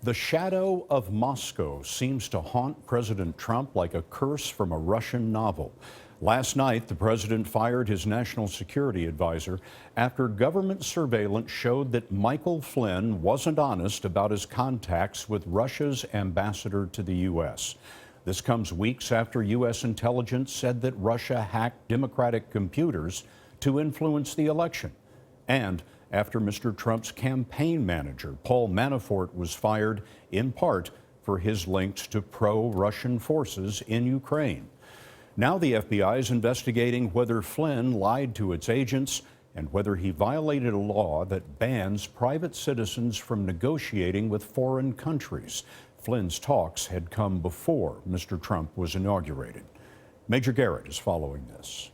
The shadow of Moscow seems to haunt President Trump like a curse from a Russian novel. Last night, the president fired his national security advisor after government surveillance showed that Michael Flynn wasn't honest about his contacts with Russia's ambassador to the U.S. This comes weeks after U.S. intelligence said that Russia hacked Democratic computers to influence the election. And after Mr. Trump's campaign manager, Paul Manafort, was fired in part for his links to pro-Russian forces in Ukraine. Now the FBI is investigating whether Flynn lied to its agents and whether he violated a law that bans private citizens from negotiating with foreign countries. Flynn's talks had come before Mr. Trump was inaugurated. Major Garrett is following this.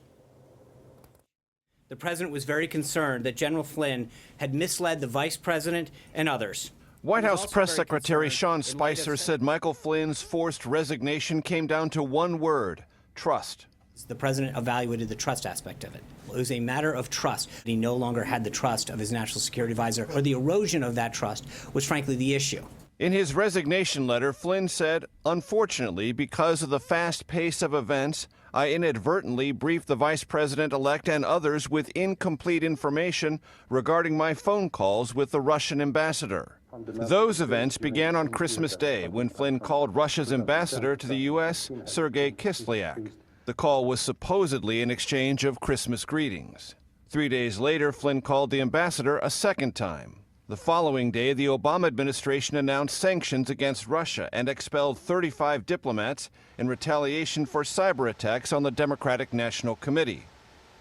The president was very concerned that General Flynn had misled the vice president and others. White House Press Secretary Sean Spicer said Michael Flynn's forced resignation came down to one word: trust. The president evaluated the trust aspect of it. It was a matter of trust. He no longer had the trust of his national security advisor, or the erosion of that trust was frankly the issue. In his resignation letter, Flynn said, "Unfortunately, because of the fast pace of events, I inadvertently briefed the vice president-elect and others with incomplete information regarding my phone calls with the Russian ambassador." Those events began on Christmas Day when Flynn called Russia's ambassador to the U.S., Sergei Kislyak. The call was supposedly an exchange of Christmas greetings. 3 days later, Flynn called the ambassador a second time. The following day, the Obama administration announced sanctions against Russia and expelled 35 diplomats in retaliation for cyber attacks on the Democratic National Committee.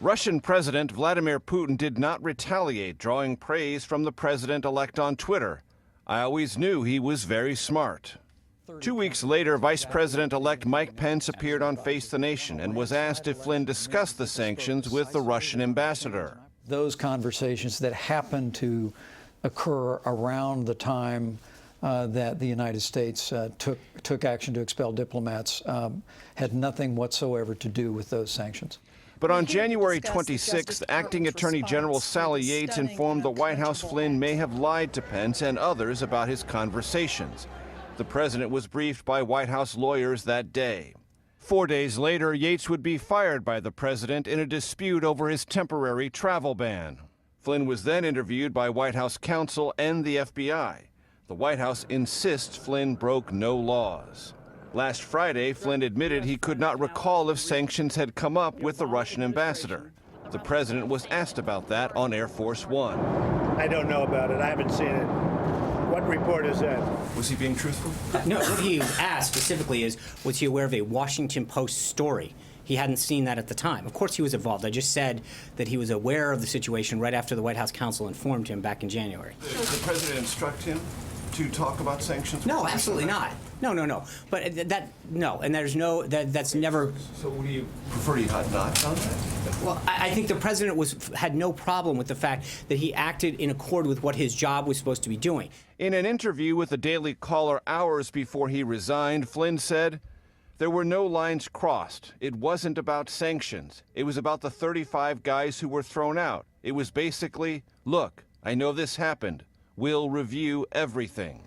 Russian President Vladimir Putin did not retaliate, drawing praise from the president-elect on Twitter. "I always knew he was very smart." 2 weeks later, Vice President-elect Mike Pence appeared on Face the Nation and was asked if Flynn discussed the sanctions with the Russian ambassador. Those conversations that happened to occur around the time that the United States took action to expel diplomats had nothing whatsoever to do with those sanctions. But on January 26th, Acting Attorney General Sally Yates informed the White House Flynn may have lied to Pence and others about his conversations. The president was briefed by White House lawyers that day. 4 days later, Yates would be fired by the president in a dispute over his temporary travel ban. Flynn was then interviewed by White House counsel and the FBI. The White House insists Flynn broke no laws. Last Friday, Flynn admitted he could not recall if sanctions had come up with the Russian ambassador. The president was asked about that on Air Force One. I don't know about it. I haven't seen it. What report is that? Was he being truthful? No, what he was asked specifically is, was he aware of a Washington Post story? He hadn't seen that at the time. Of course he was involved. I just said that he was aware of the situation right after the White House counsel informed him back in January. Did the president instruct him to talk about sanctions? No, absolutely not. No. But no, and there's no, that's never. So would you prefer he had not done that? Well, I think the president had no problem with the fact that he acted in accord with what his job was supposed to be doing. In an interview with the Daily Caller hours before he resigned, Flynn said, "There were no lines crossed. It wasn't about sanctions. It was about the 35 guys who were thrown out. It was basically, look, I know this happened. We'll review everything."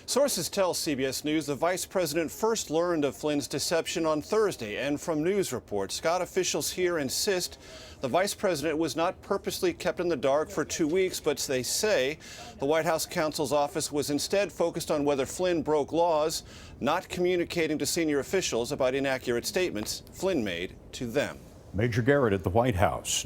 Sources tell CBS News the vice president first learned of Flynn's deception on Thursday, and from news reports, Scott officials here insist the vice president was not purposely kept in the dark for 2 weeks, but they say the White House counsel's office was instead focused on whether Flynn broke laws, not communicating to senior officials about inaccurate statements Flynn made to them. Major Garrett at the White House.